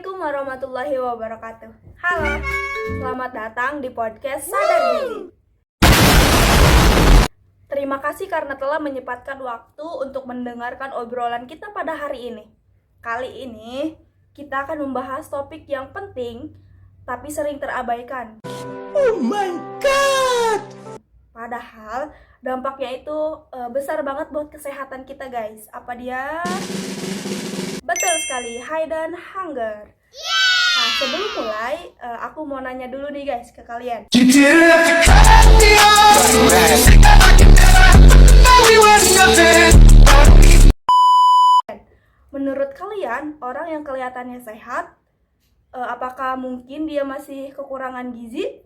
Assalamualaikum warahmatullahi wabarakatuh. Halo, selamat datang di podcast Sadar Gizi. Terima kasih karena telah menyempatkan waktu untuk mendengarkan obrolan kita pada hari ini. Kali ini, kita akan membahas topik yang penting, tapi sering terabaikan. Oh my God! Padahal, dampaknya itu besar banget buat kesehatan kita, guys. Apa dia? Betul sekali, hidden hunger. Nah, sebelum mulai, aku mau nanya dulu nih guys ke kalian. Menurut kalian, orang yang kelihatannya sehat, apakah mungkin dia masih kekurangan gizi?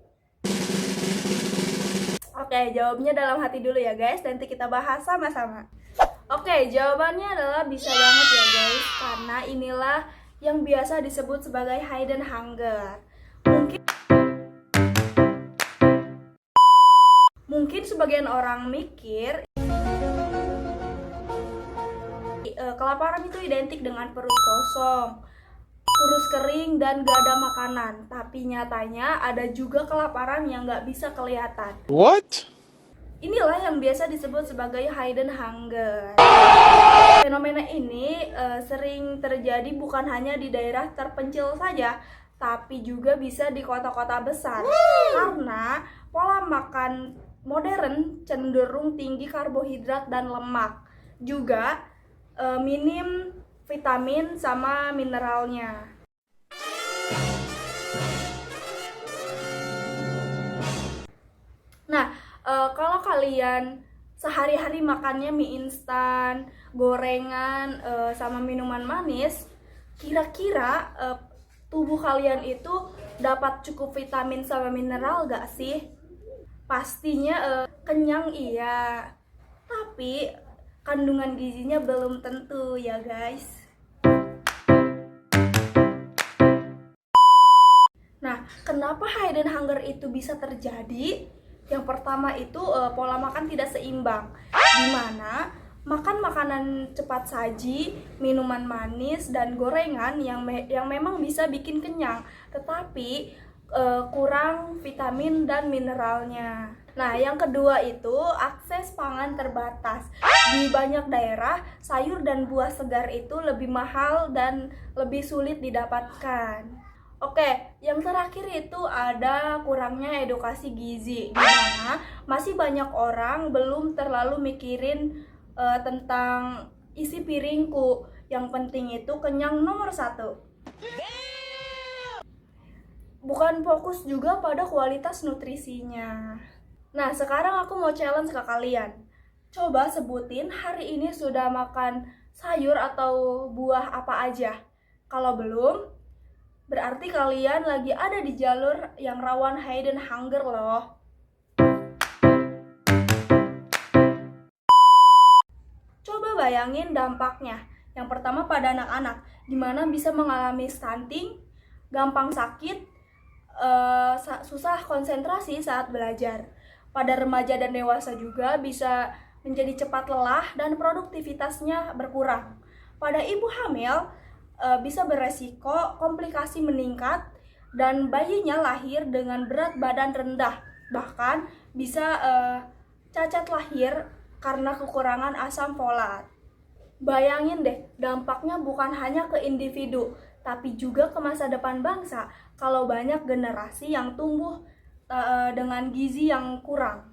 Oke, jawabnya dalam hati dulu ya guys, nanti kita bahas sama-sama. Oke, jawabannya adalah bisa banget ya guys, karena inilah yang biasa disebut sebagai hidden hunger. Mungkin sebagian orang mikir kelaparan itu identik dengan perut kosong, kurus kering, dan gak ada makanan. Tapi nyatanya ada juga kelaparan yang gak bisa kelihatan. What? Inilah yang biasa disebut sebagai hidden hunger. Fenomena ini sering terjadi bukan hanya di daerah terpencil saja, tapi juga bisa di kota-kota besar. Karena pola makan modern cenderung tinggi karbohidrat dan lemak. Juga minim vitamin sama mineralnya. Nah, kalau kalian sehari-hari makannya mie instan, gorengan, sama minuman manis, kira-kira tubuh kalian itu dapat cukup vitamin sama mineral gak sih? Pastinya kenyang iya, tapi kandungan gizinya belum tentu ya guys. Nah, kenapa hidden hunger itu bisa terjadi? Yang pertama itu pola makan tidak seimbang, di mana makan makanan cepat saji, minuman manis, dan gorengan yang memang bisa bikin kenyang, tetapi kurang vitamin dan mineralnya. Nah, yang kedua itu akses pangan terbatas. Di banyak daerah, sayur dan buah segar itu lebih mahal dan lebih sulit didapatkan. Oke, yang terakhir itu ada kurangnya edukasi gizi, di mana masih banyak orang belum terlalu mikirin tentang isi piringku. Yang penting itu kenyang nomor 1. Bukan fokus juga pada kualitas nutrisinya. Nah, sekarang aku mau challenge ke kalian. Coba sebutin hari ini sudah makan sayur atau buah apa aja. Kalau belum, berarti kalian lagi ada di jalur yang rawan hidden hunger loh. Coba bayangin dampaknya. Yang pertama pada anak-anak, di mana bisa mengalami stunting, gampang sakit, susah konsentrasi saat belajar. Pada remaja dan dewasa juga bisa menjadi cepat lelah dan produktivitasnya berkurang. Pada ibu hamil, bisa beresiko komplikasi meningkat dan bayinya lahir dengan berat badan rendah, bahkan bisa cacat lahir karena kekurangan asam folat. Bayangin deh, dampaknya bukan hanya ke individu, tapi juga ke masa depan bangsa kalau banyak generasi yang tumbuh dengan gizi yang kurang.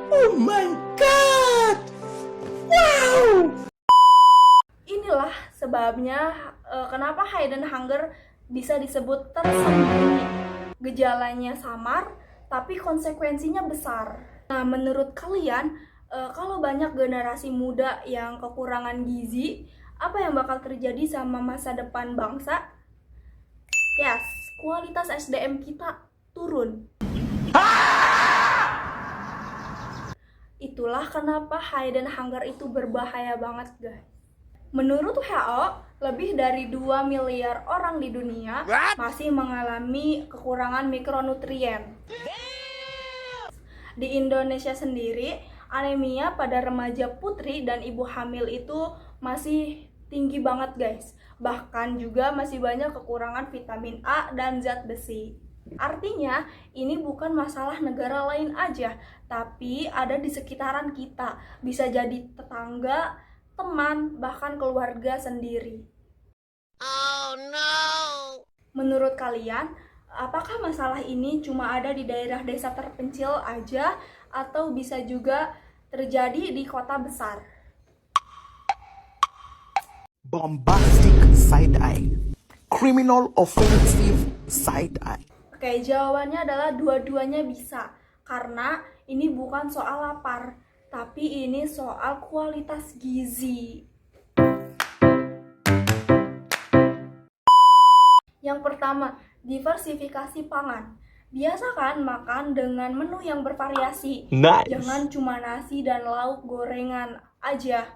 Oh my God! Wow! Inilah sebabnya kenapa hidden hunger bisa disebut tersembunyi. Gejalanya samar, tapi konsekuensinya besar. Nah, menurut kalian, kalau banyak generasi muda yang kekurangan gizi, apa yang bakal terjadi sama masa depan bangsa? Yes, kualitas SDM kita turun. Itulah kenapa hidden hunger itu berbahaya banget guys. Menurut WHO, lebih dari 2 miliar orang di dunia masih mengalami kekurangan mikronutrien. Di Indonesia sendiri, anemia pada remaja putri dan ibu hamil itu masih tinggi banget guys. Bahkan juga masih banyak kekurangan vitamin A dan zat besi. Artinya, ini bukan masalah negara lain aja, tapi ada di sekitaran kita. Bisa jadi tetangga, teman, bahkan keluarga sendiri. Oh no! Menurut kalian, apakah masalah ini cuma ada di daerah desa terpencil aja, atau bisa juga terjadi di kota besar? Bombastic side eye. Criminal offensive side eye. Oke, jawabannya adalah dua-duanya bisa. Karena ini bukan soal lapar, tapi ini soal kualitas gizi. Yang pertama, diversifikasi pangan. Biasakan makan dengan menu yang bervariasi. Nice. Jangan cuma nasi dan lauk gorengan aja,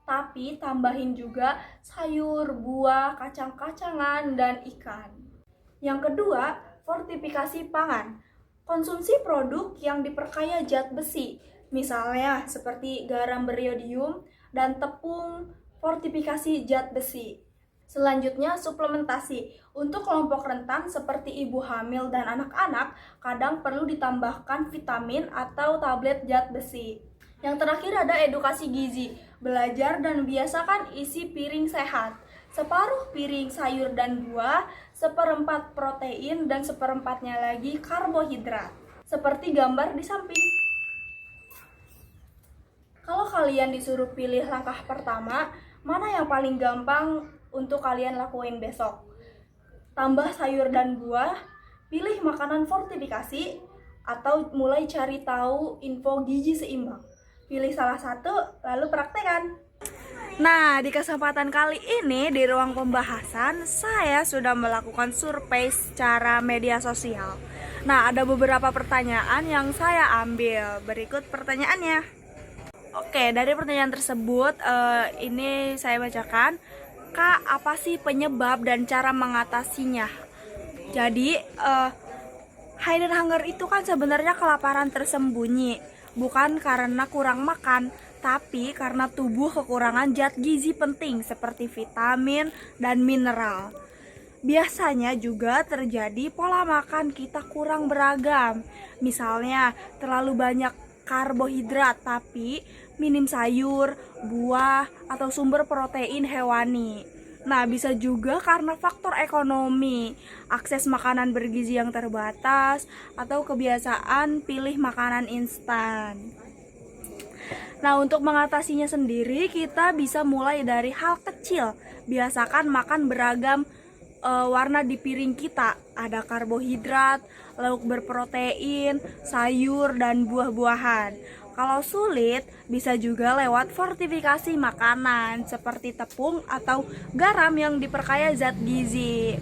tapi tambahin juga sayur, buah, kacang-kacangan, dan ikan. Yang kedua, fortifikasi pangan. Konsumsi produk yang diperkaya zat besi, misalnya seperti garam beriodium dan tepung fortifikasi zat besi. Selanjutnya, suplementasi. Untuk kelompok rentan seperti ibu hamil dan anak-anak, kadang perlu ditambahkan vitamin atau tablet zat besi. Yang terakhir ada edukasi gizi. Belajar dan biasakan isi piring sehat. Separuh piring sayur dan buah, seperempat protein, dan seperempatnya lagi karbohidrat. Seperti gambar di samping. Kalau kalian disuruh pilih langkah pertama, mana yang paling gampang untuk kalian lakuin besok? Tambah sayur dan buah, pilih makanan fortifikasi, atau mulai cari tahu info gizi seimbang? Pilih salah satu, lalu praktekkan. Nah, di kesempatan kali ini di ruang pembahasan, saya sudah melakukan survei secara media sosial. Nah, ada beberapa pertanyaan yang saya ambil. Berikut pertanyaannya. Oke, dari pertanyaan tersebut, ini saya bacakan. Kak, apa sih penyebab dan cara mengatasinya? Jadi, hidden hunger itu kan sebenarnya kelaparan tersembunyi. Bukan karena kurang makan, tapi karena tubuh kekurangan zat gizi penting seperti vitamin dan mineral. Biasanya juga terjadi pola makan kita kurang beragam. Misalnya, terlalu banyak karbohidrat tapi minim sayur, buah, atau sumber protein hewani. Nah, bisa juga karena faktor ekonomi, akses makanan bergizi yang terbatas, atau kebiasaan pilih makanan instan. Nah, untuk mengatasinya sendiri, kita bisa mulai dari hal kecil. Biasakan makan beragam warna di piring kita. Ada karbohidrat, lauk berprotein, sayur, dan buah-buahan. Kalau sulit, bisa juga lewat fortifikasi makanan seperti tepung atau garam yang diperkaya zat gizi.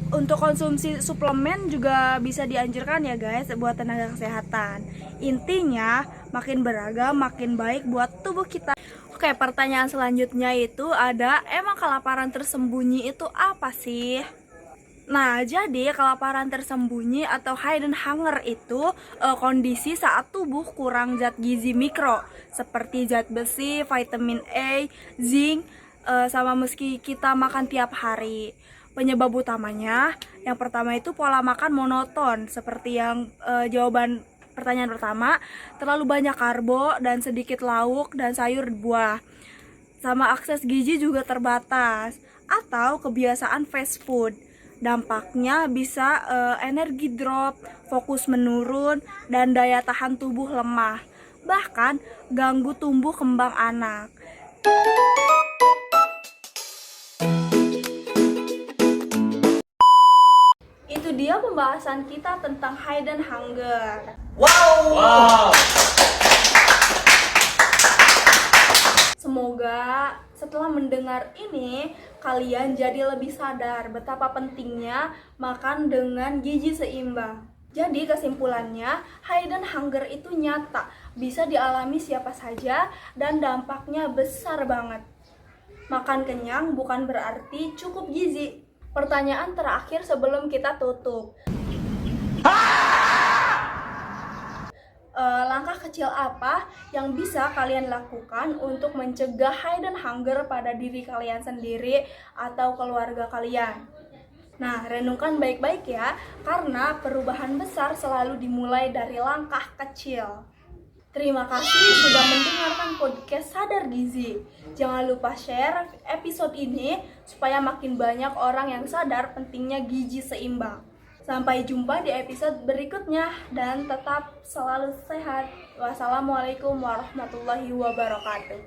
Untuk konsumsi suplemen juga bisa dianjurkan ya guys buat tenaga kesehatan. Intinya, makin beragam makin baik buat tubuh kita. Oke, pertanyaan selanjutnya itu ada, emang kelaparan tersembunyi itu apa sih? Nah, jadi kelaparan tersembunyi atau hidden hunger itu kondisi saat tubuh kurang zat gizi mikro seperti zat besi, vitamin A, zinc, sama meski kita makan tiap hari. Penyebab utamanya, yang pertama itu pola makan monoton seperti yang jawaban pertanyaan pertama, terlalu banyak karbo dan sedikit lauk dan sayur buah. Sama akses gizi juga terbatas atau kebiasaan fast food. Dampaknya bisa energi drop, fokus menurun, dan daya tahan tubuh lemah. Bahkan ganggu tumbuh kembang anak. Itu dia pembahasan kita tentang hidden hunger. Wow. Semoga setelah mendengar ini, kalian jadi lebih sadar betapa pentingnya makan dengan gizi seimbang. Jadi kesimpulannya, hidden hunger itu nyata, bisa dialami siapa saja dan dampaknya besar banget. Makan kenyang bukan berarti cukup gizi. Pertanyaan terakhir sebelum kita tutup. langkah kecil apa yang bisa kalian lakukan untuk mencegah hidden hunger pada diri kalian sendiri atau keluarga kalian. Nah, renungkan baik-baik ya, karena perubahan besar selalu dimulai dari langkah kecil. Terima kasih sudah mendengarkan podcast Sadar Gizi. Jangan lupa share episode ini supaya makin banyak orang yang sadar pentingnya gizi seimbang. Sampai jumpa di episode berikutnya dan tetap selalu sehat. Wassalamualaikum warahmatullahi wabarakatuh.